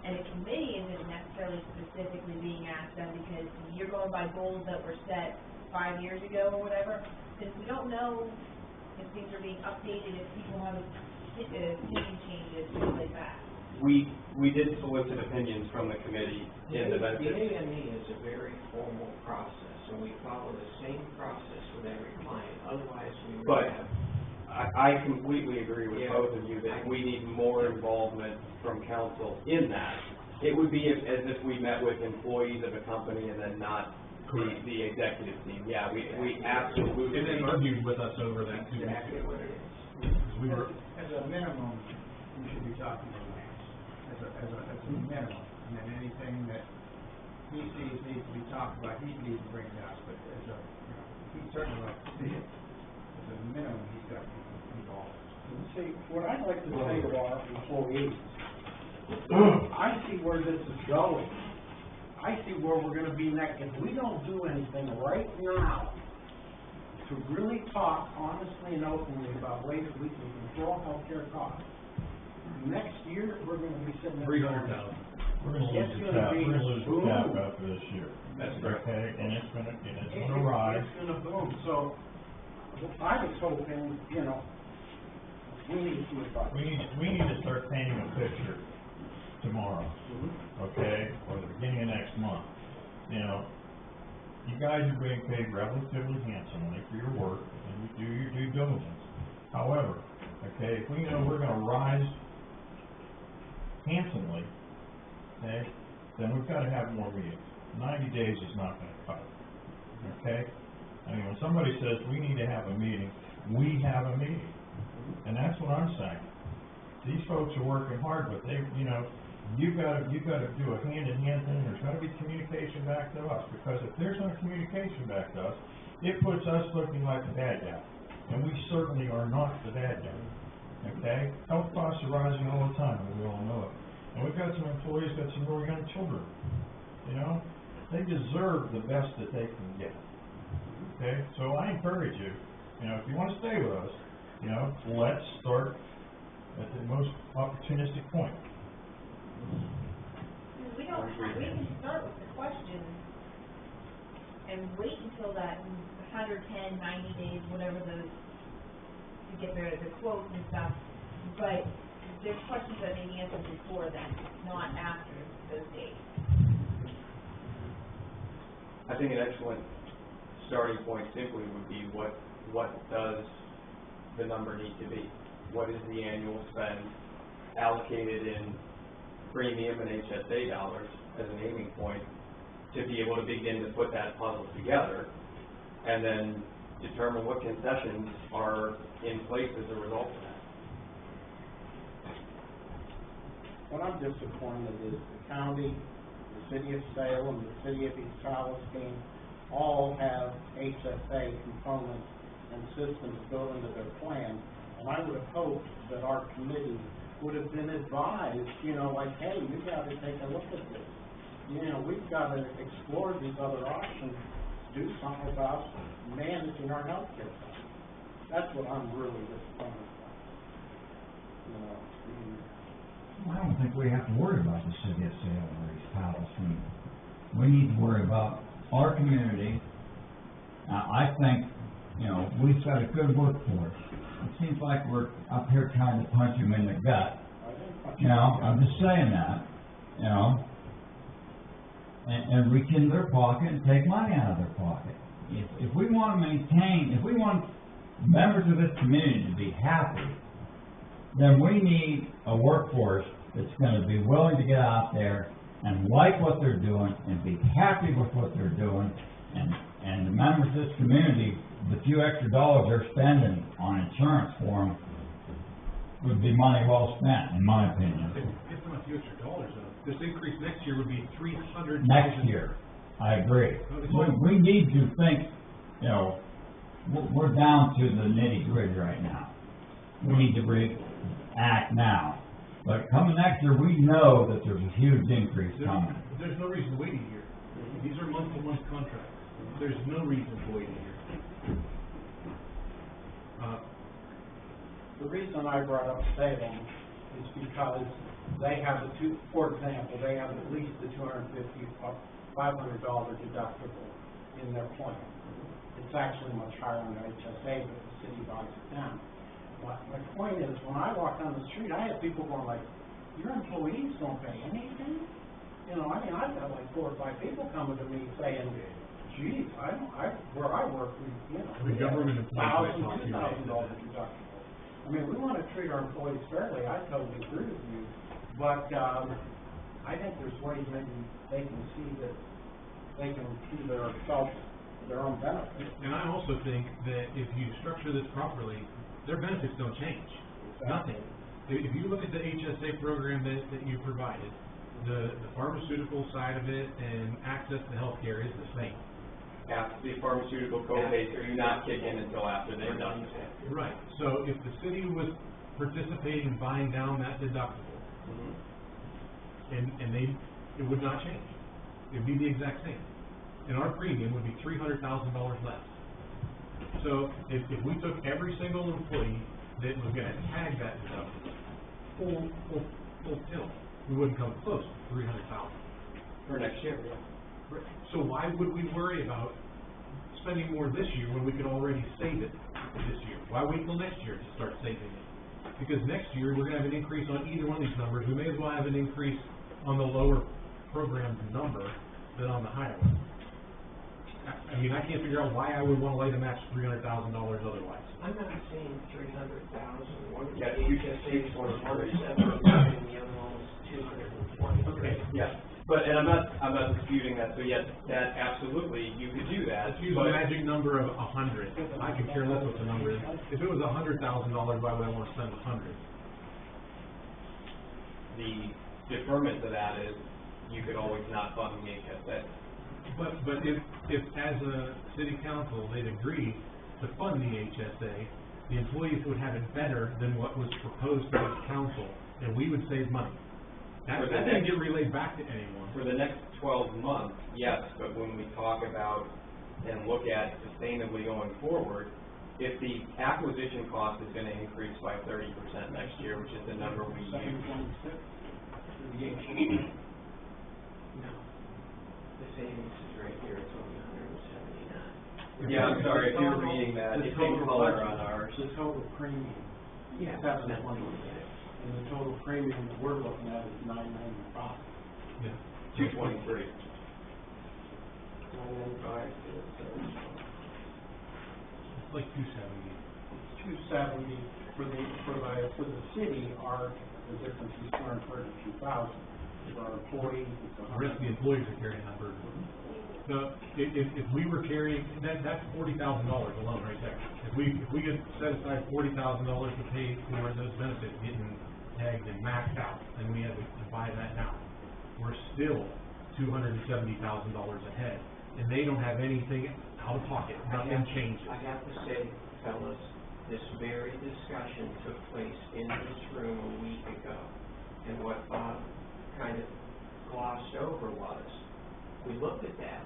and the committee isn't necessarily specifically being asked them because you're going by goals that were set 5 years ago or whatever, since we don't know if things are being updated, if people have opinion changes, things like that. We did solicit opinions from the committee in the The benefits. AME is a very formal process, and we follow the same process with every client, otherwise we would But have. I completely agree with Yeah. both of you that we need more involvement from council in that. It would be as if we met with employees of a company and then not the executive team. Yeah, we absolutely. And then argued with us over that too. Exactly what it is. Because we were, As a minimum, we should be talking to Lance, as a minimum, and then anything that he sees needs to be talked about, he needs to bring it up, but as a, he'd certainly like to see it. As a minimum, he's got to be involved. See, what I'd like to say to our employees, I see where this is going. I see where we're gonna be next, if we don't do anything right now to really talk honestly and openly about ways that we can control healthcare costs, next year, we're gonna be sitting there. 300,000. We're gonna It's lose the gonna cap, be we're gonna lose the boom. cap after this year. That's correct. Okay, and it's gonna rise. It's gonna boom, so I was hoping, we need to advise. We need to start painting a picture tomorrow, okay, or the beginning of next month. You guys are being paid relatively handsomely for your work, and you do your due diligence. However, okay, if we know we're gonna rise handsomely, okay, then we've gotta have more meetings. 90 days is not gonna cut it, okay? I mean, when somebody says, we need to have a meeting, we have a meeting. And that's what I'm saying. These folks are working hard, but they, you know, you gotta do a hand-in-hand thing. There's gotta be communication back to us, because if there's no communication back to us, it puts us looking like the bad guy. And we certainly are not the bad guy, okay? Health costs are rising all the time, and we all know it. And we've got some employees, got some really young children, you know? They deserve the best that they can get, okay? So I encourage you, you know, if you wanna stay with us, you know, let's start at the most opportunistic point. We can start with the questions and wait until that 110, 90 days, whatever those, to get the quotes and stuff. But there's questions that need answered before then, not after those dates. I think an excellent starting point simply would be what does the number need to be? What is the annual spend allocated in premium and HSA dollars as an aiming point to be able to begin to put that puzzle together, and then determine what concessions are in place as a result of that. What I'm disappointed is the county, the city of Salem, the city of East Palestine, all have HSA components and systems built into their plan. And I would have hoped that our committee would have been advised, you know, like, hey, you got to take a look at this. You know, we've got to explore these other options, do something about managing our health care. That's what I'm really disappointed about. You know, I don't think we have to worry about the city of Salem or East Palestine. We need to worry about our community. I think, you know, we've got a good workforce. It seems like we're up here trying to punch them in the gut. You know, I'm just saying that, you know, and reach in their pocket and take money out of their pocket. If we want to maintain, if we want members of this community to be happy, then we need a workforce that's going to be willing to get out there and like what they're doing and be happy with what they're doing, and the members of this community, the few extra dollars they're spending on insurance for them would be money well spent, in my opinion. It's not a few extra dollars, though. This increase next year would be $300,000. Next year, I agree. We need to think, you know, we're down to the nitty-gritty right now. We need to act now. But coming next year, we know that there's a huge increase coming. There's no reason to wait a year. These are month-to-month contracts. There's no reason to wait a year. the reason I brought up Salem is because they have for example, they have at least the $250, $500 deductible in their plan. It's actually much higher on the HSA, but the city buys it down. My point is, when I walk down the street, I have people going like, your employees don't pay anything? You know, I mean, I've got like 4 or 5 people coming to me saying, geez, where I work, the government $1,000, $2,000 deductible. I mean, we want to treat our employees fairly. I totally agree with you, but I think there's ways maybe they can see that they can see their own benefits. And I also think that if you structure this properly, their benefits don't change. Nothing. If you look at the HSA program that you provided, the pharmaceutical side of it and access to health care is the same. After the pharmaceutical co-pays do not kick in until after they're done. Right. So if the city was participating in buying down that deductible, and it would not change. It would be the exact same. And our premium would be $300,000 less. So if we took every single employee that was going to tag that deductible, full tilt, we wouldn't come close to $300,000 For next year, yeah. So why would we worry about spending more this year when we could already save it this year? Why wait till next year to start saving it? Because next year we're going to have an increase on either one of these numbers. We may as well have an increase on the lower program number than on the higher one. I mean, I can't figure out why I would want to lay the match $300,000 otherwise. I'm not saying 300,000. One Yeah, you just say 47, and the other one was 240. Okay, yeah. But, and I'm not disputing that, so yes, that absolutely, you could do that, Let's use a magic number of 100. I could care less what the number is. If it was $100,000, why would I want to spend 100? The deferment to that is, you could always not fund the HSA. But if as a city council, they'd agree to fund the HSA, the employees would have it better than what was proposed to the council, and we would save money. That didn't get relayed back to anyone. For the next 12 months, yes, but when we talk about and look at sustainably going forward, if the acquisition cost is gonna increase by 30% next year, which is the number we use. No. The savings is right here, it's only $179. Yeah, I'm sorry, if you're reading that, it's in color on ours. The total premium, Yeah. 726, and the total premium that we're looking at is $995. Yeah. 223. 995 It's like 270. 270 for the city, the difference is $232,000. For our employees, it's The rest of the employees are carrying that burden. So if we were carrying, that's $40,000 alone right there. If we could set aside $40,000 to pay for those benefits getting tagged and maxed out, and we had to buy that now, we're still $270,000 ahead, and they don't have anything out of pocket, nothing changes. I have to say, fellas, this very discussion took place in this room a week ago. And what Bob kind of glossed over was, we looked at that.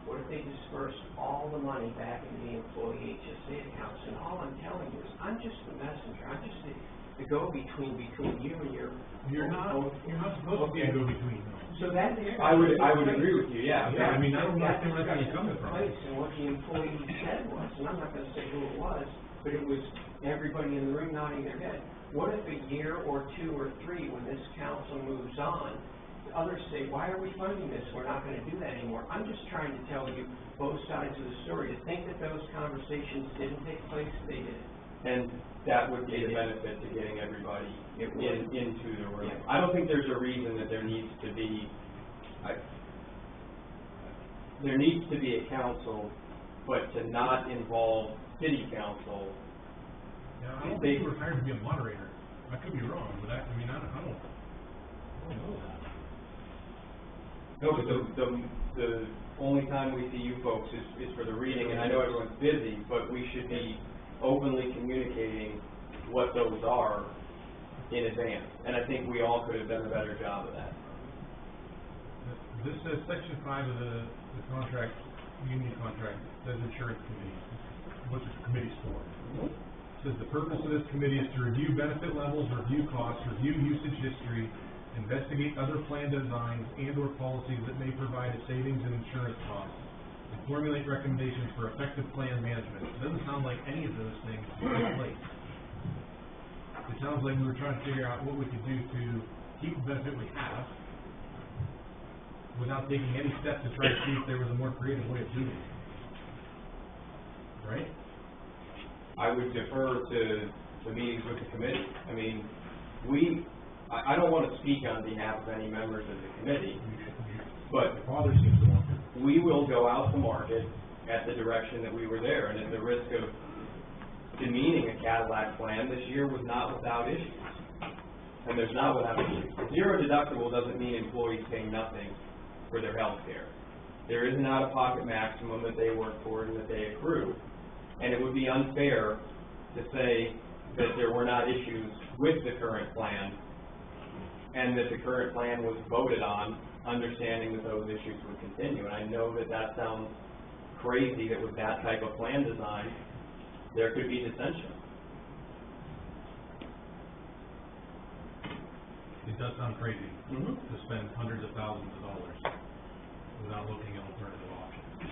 What if they dispersed all the money back into the employee HSA accounts? And all I'm telling you is, I'm just the messenger. I'm just the go-between between you and your... You're not supposed to be a go-between, though. So that is... I would agree with you, yeah. Yeah, I mean, I don't That understand where that's discussion coming took from. place, and what the employee said was, and I'm not gonna say who it was, but it was everybody in the room nodding their head. What if a year or two or three, when this council moves on, others say, why are we funding this? We're not gonna do that anymore. I'm just trying to tell you both sides of the story. To think that those conversations didn't take place, they did. And that would be the benefit to getting everybody into the room. Yeah. I don't think there's a reason that there needs to be a council, but to not involve city council. Yeah, I don't think you were hired to be a moderator. I could be wrong, but I don't know that. No, but the only time we see you folks is for the reading, and I know everyone's busy, but we should be openly communicating what those are in advance. And I think we all could have done a better job of that. This says section 5 of the contract, union contract, says insurance committee, what the committee's for. It says the purpose of this committee is to review benefit levels, review costs, review usage history, investigate other plan designs and or policies that may provide a savings in insurance costs, and formulate recommendations for effective plan management. It doesn't sound like any of those things are in place. It sounds like we were trying to figure out what we could do to keep the benefit we have without taking any steps to try to see if there was a more creative way of doing it. Right? I would defer to the meetings with the committee. I mean, I don't want to speak on behalf of any members of the committee, but The father seems to want to. we will go out to market at the direction that we were there, and at the risk of demeaning a Cadillac plan, this year was not without issues. And there's not without issues. Zero deductible doesn't mean employees pay nothing for their health care. There is an out-of-pocket maximum that they work toward and that they accrue. And it would be unfair to say that there were not issues with the current plan and that the current plan was voted on, understanding that those issues would continue. And I know that that sounds crazy, that with that type of plan design, there could be dissension. It does sound crazy Mm-hmm. to spend hundreds of thousands of dollars without looking at alternative options.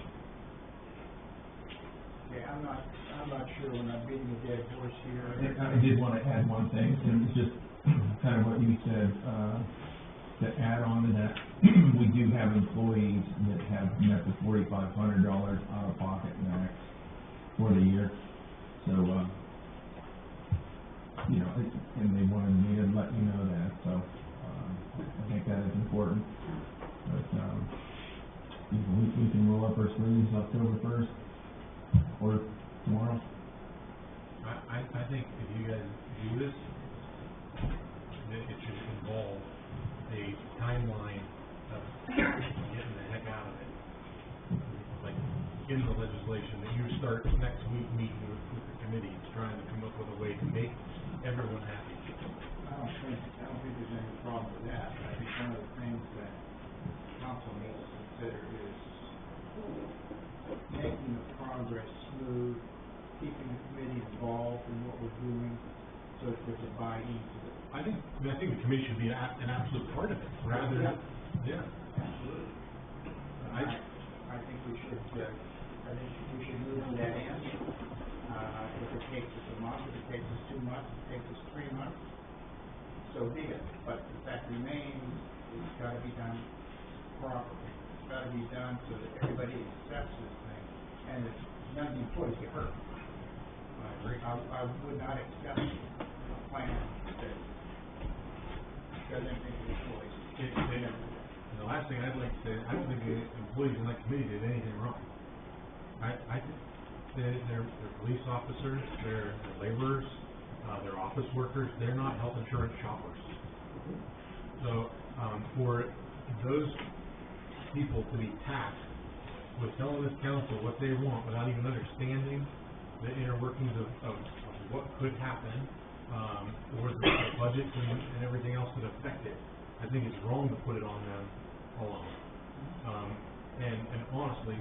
Yeah, I'm not sure when I'm beating a dead horse here. I did want to add one thing, and it's just kind of what you said, to add on to that, we do have employees that have met the $4,500 out of pocket max for the year. So, and they wanted me to let you know that, so, I think that is important. But, first meeting's October 1st, or tomorrow. I think if you guys do this, that it should involve a timeline of getting the heck out of it. Like, in the legislation, that you start next week meeting with the committees, trying to come up with a way to make everyone happy. I don't think there's any problem with that. I think one of the things that council needs to consider is making the progress smooth, keeping the committee involved in what we're doing, so that there's a buy-in to it. I think the committee should be an absolute part of it, rather than, yeah. Absolutely. I think we should move to that end. If it takes us a month, if it takes us 2 months, if it takes us 3 months, so be it. But the fact remains, it's gotta be done properly. It's gotta be done so that everybody accepts this thing, and that none of the employees get hurt. I agree. I would not accept a plan that doesn't think the employees. And the last thing I'd like to say, I don't think the employees in that committee did anything wrong. I think they're police officers, they're laborers, they're office workers, they're not health insurance shoppers. So, for those people to be tasked with telling this council what they want without even understanding the inner workings of what could happen, or the budgets and everything else that affect it, I think it's wrong to put it on them alone. And honestly,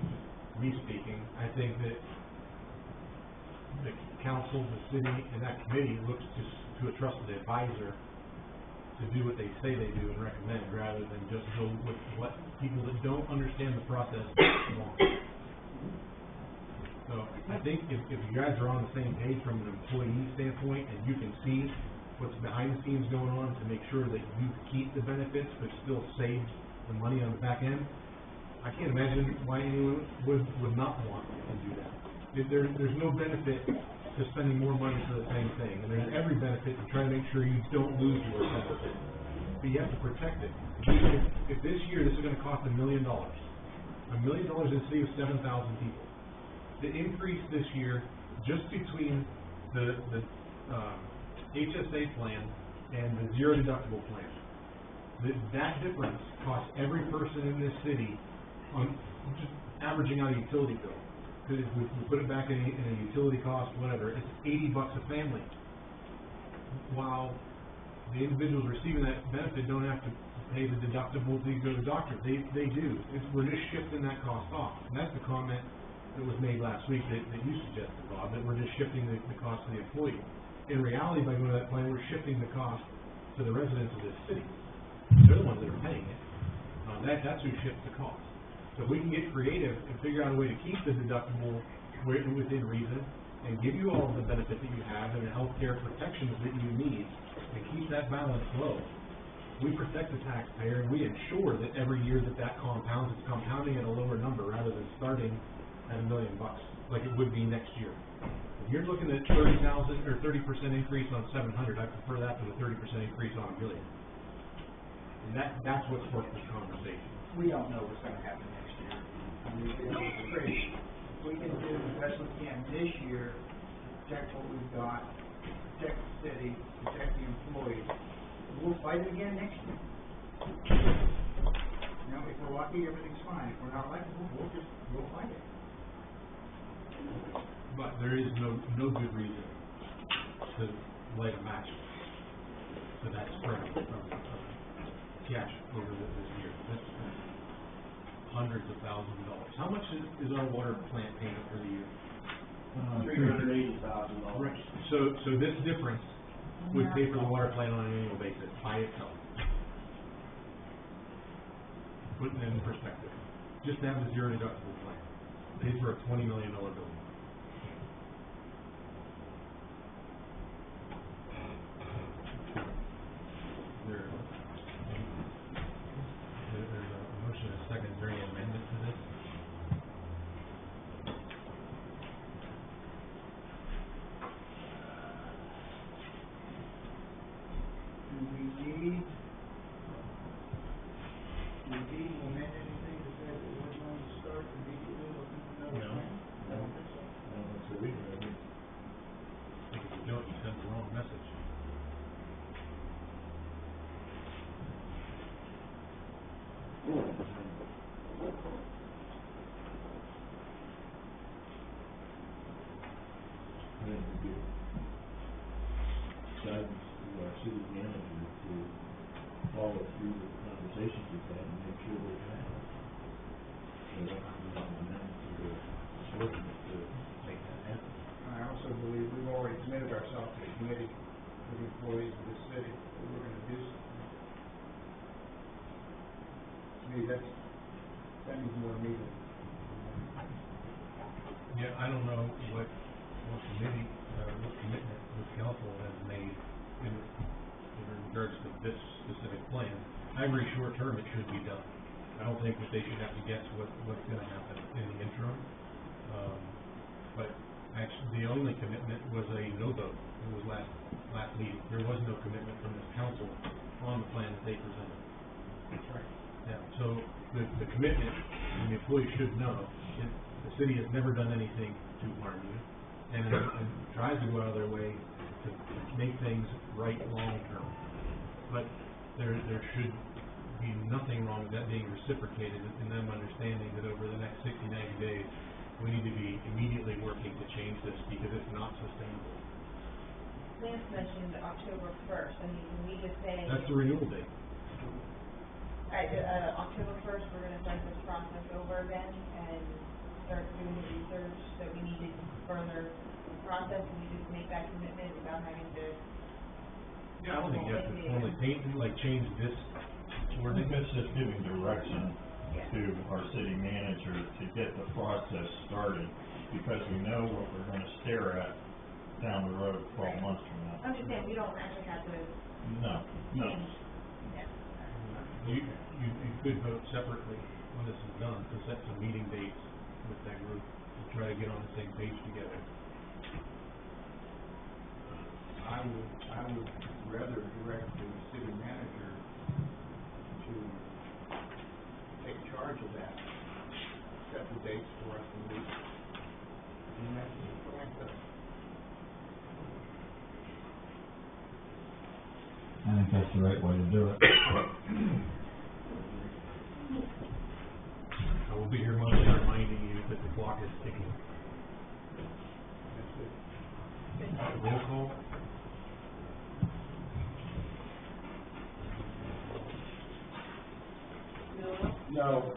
me speaking, I think that the council, the city, and that committee looks to a trusted advisor to do what they say they do and recommend, rather than just go with what people that don't understand the process want. So I think if you guys are on the same page from an employee standpoint, and you can see what's behind the scenes going on to make sure that you keep the benefits but still save the money on the back end, I can't imagine why anyone would not want to do that. There's no benefit to spending more money for the same thing, and there's every benefit to try to make sure you don't lose your benefit. But you have to protect it. If this year this is going to cost $1 million, $1 million in a city of 7,000 people, the increase this year just between the HSA plan and the zero deductible plan, that difference costs every person in this city, on just averaging out a utility bill. Because if we put it back in a utility cost, whatever, it's $80 a family. While the individuals receiving that benefit don't have to pay the deductible to go to the doctor. They do. We're just shifting that cost off. And that's the comment that was made last week that you suggested, Bob, that we're just shifting the cost to the employee. In reality, by going to that plan, we're shifting the cost to the residents of this city. They're the ones that are paying it. That's who shifts the cost. So if we can get creative and figure out a way to keep the deductible within reason and give you all of the benefit that you have and the healthcare protections that you need and keep that balance low, we protect the taxpayer and we ensure that every year that compounds, it's compounding at a lower number rather than starting at $1 million like it would be next year. If you're looking at 30,000 or 30% increase on 700, I prefer that to the 30% increase on $1 million. And that's what sparked this conversation. We don't know what's going to happen next year. I mean, it's crazy. We can do the best we can this year, protect what we've got, protect the city, protect the employees. We'll fight it again next year. You know, if we're lucky, everything's fine. If we're not lucky, we'll fight it. But there is no good reason to light a match to that spread of cash over this year. That's hundreds of thousands of dollars. How much is our water plant payment for the year? $380,000. Right. So this difference would pay for the water plant on an annual basis by itself. Putting it in perspective. Just to have the zero deductible plan. Pays for a $20 million bill. There's a motion and a second. Is there any amendment to this? Do we need to amend anything to say that we're going to start immediately? city manager to follow through with the conversations we've had and make sure they're happening. So that's an amendment to the ordinance to make that happen. I also believe we've already committed ourselves to a committee with employees of this city that we're gonna do something. To me, that means more to me than. Yeah, I don't know what committee, what commitment this council has made in regards to this specific plan. I agree short term it should be done. I don't think that they should have to guess what's gonna happen in the interim. But actually, the only commitment was a no vote. It was last meeting. There was no commitment from this council on the plan that they presented. That's right. Yeah, so the commitment, and the employees should know, the city has never done anything to harm you, and tries to go out of their way to make things right long term. But there should be nothing wrong with that being reciprocated and them understanding that over the next 60, 90 days, we need to be immediately working to change this because it's not sustainable. Lance mentioned October first, I mean, can we just say? That's the renewal date. October first, we're gonna start this process over again and start doing the research that we need to further the process, and we just make that commitment without having to. Yeah, I don't think you have to formally change this I think ordinance. that's just giving direction Yeah. to our city manager to get the process started, because we know what we're gonna stare at down the road 12 months from now. I'm just saying, we don't actually have to No. change. Yeah. You could vote separately when this is done, to set some meeting dates with that group and try to get on the same page together. I would rather direct the city manager to take charge of that, set the dates for us to meet. And that's like the. I think that's the right way to do it. I will be here Monday reminding you that the clock is ticking. Roll call? No.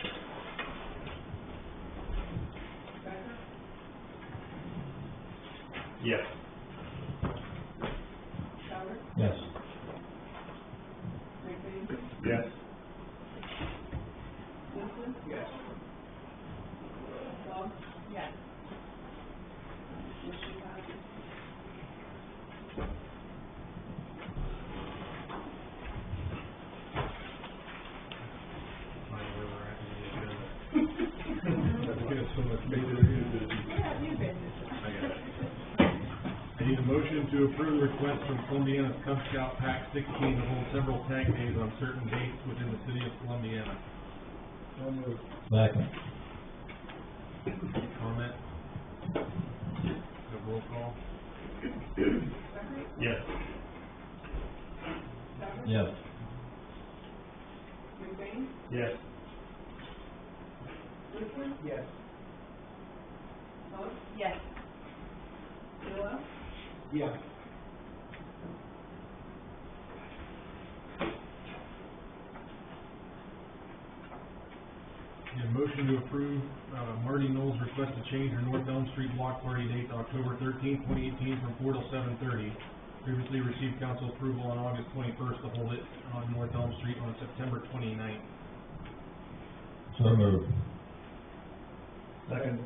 Becker? Yes. Howard? Yes. McBain? Yes. Wilson? Yes. Bob? Yes. Motion passes. Find where we're at in the agenda. We have so much bigger business. Yeah, new business. I got it. I need a motion to approve the request from Columbiana's Cub Scout Pack 16 to hold several tag days on certain dates within the city of Columbiana. So moved. Second. Comment? The roll call? Becker? Yes. Howard? Yes. McBain? Yes. Wilson? Yes. Bob? Yes. Noel? Yes. Need a motion to approve, Marty Knowles' request to change her North Elm Street block party date to October 13th, 2018 from 4 till 7:30. Previously received council approval on August 21st to hold it on North Elm Street on September 29th. So moved. Second.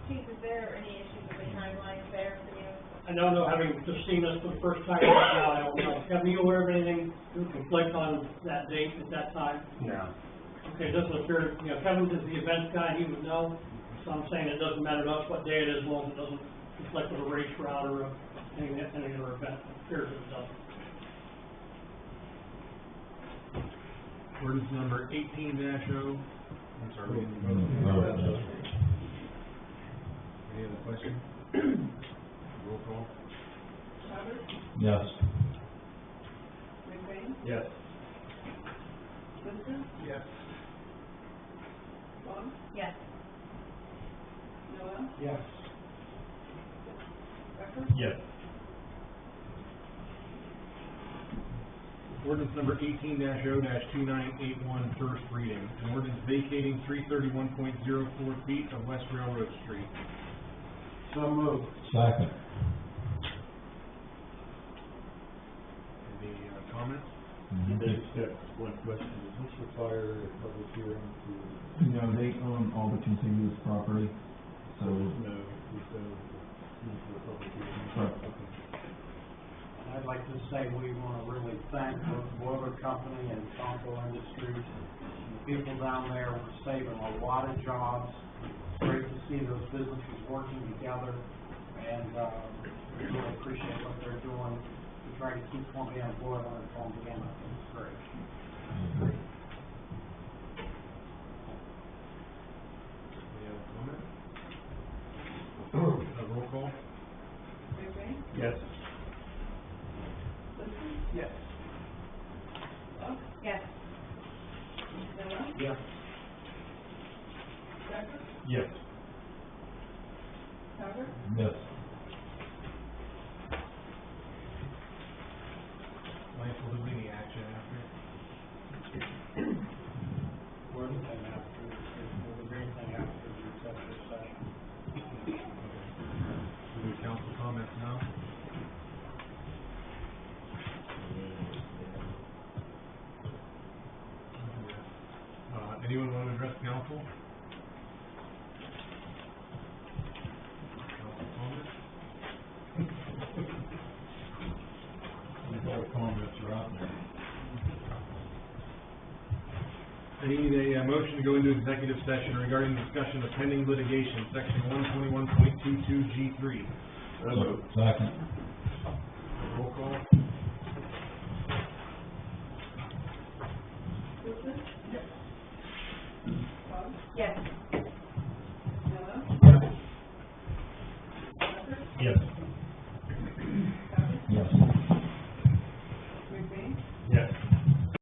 Chief, is there any issues with the timeline there for you? I don't know, having just seen this for the first time right now, I don't know. Have you aware of anything to conflict on that date at that time? No. Okay, it doesn't appear, Kevin is the events guy, he would know. So I'm saying it doesn't matter to us what day it is, as long as it doesn't conflict with a race route or any other event. It appears it doesn't. Ordinance number 18-0. I'm sorry. we didn't vote. No. Any other questions? Roll call? Howard? Yes. McBain? Yes. Wilson? Yes. Bob? Yes. Noel? Yes. Becker? Yes. Ordinance number 18-0-2981, first reading. An ordinance vacating 331.04 feet of West Railroad Street. So moved. Second. Any comments? Just one question, does this require a public hearing to, No, they own all the contiguous property, so, there's no need for a public hearing? Right. Okay. I'd like to say we want to really thank both the Boiler Company and Tonko Industries. The people down there were saving a lot of jobs. It's great to see those businesses working together, and we really appreciate what they're doing to try to keep Columbiana Boiler in Columbiana. It's great. Any other comments? Roll call? Ray? Yes. Yes. Yes. Yes. Yes. Yes. Lance, will there be any action after? We're the thing after, the great thing after the executive session. Do council comments now? Anyone want to address council? Council comments? All the comments are out there. I need a motion to go into executive session regarding discussion of pending litigation, section 121.22 G3. Second. Roll call? Wilson? Yes. Bob? Yes.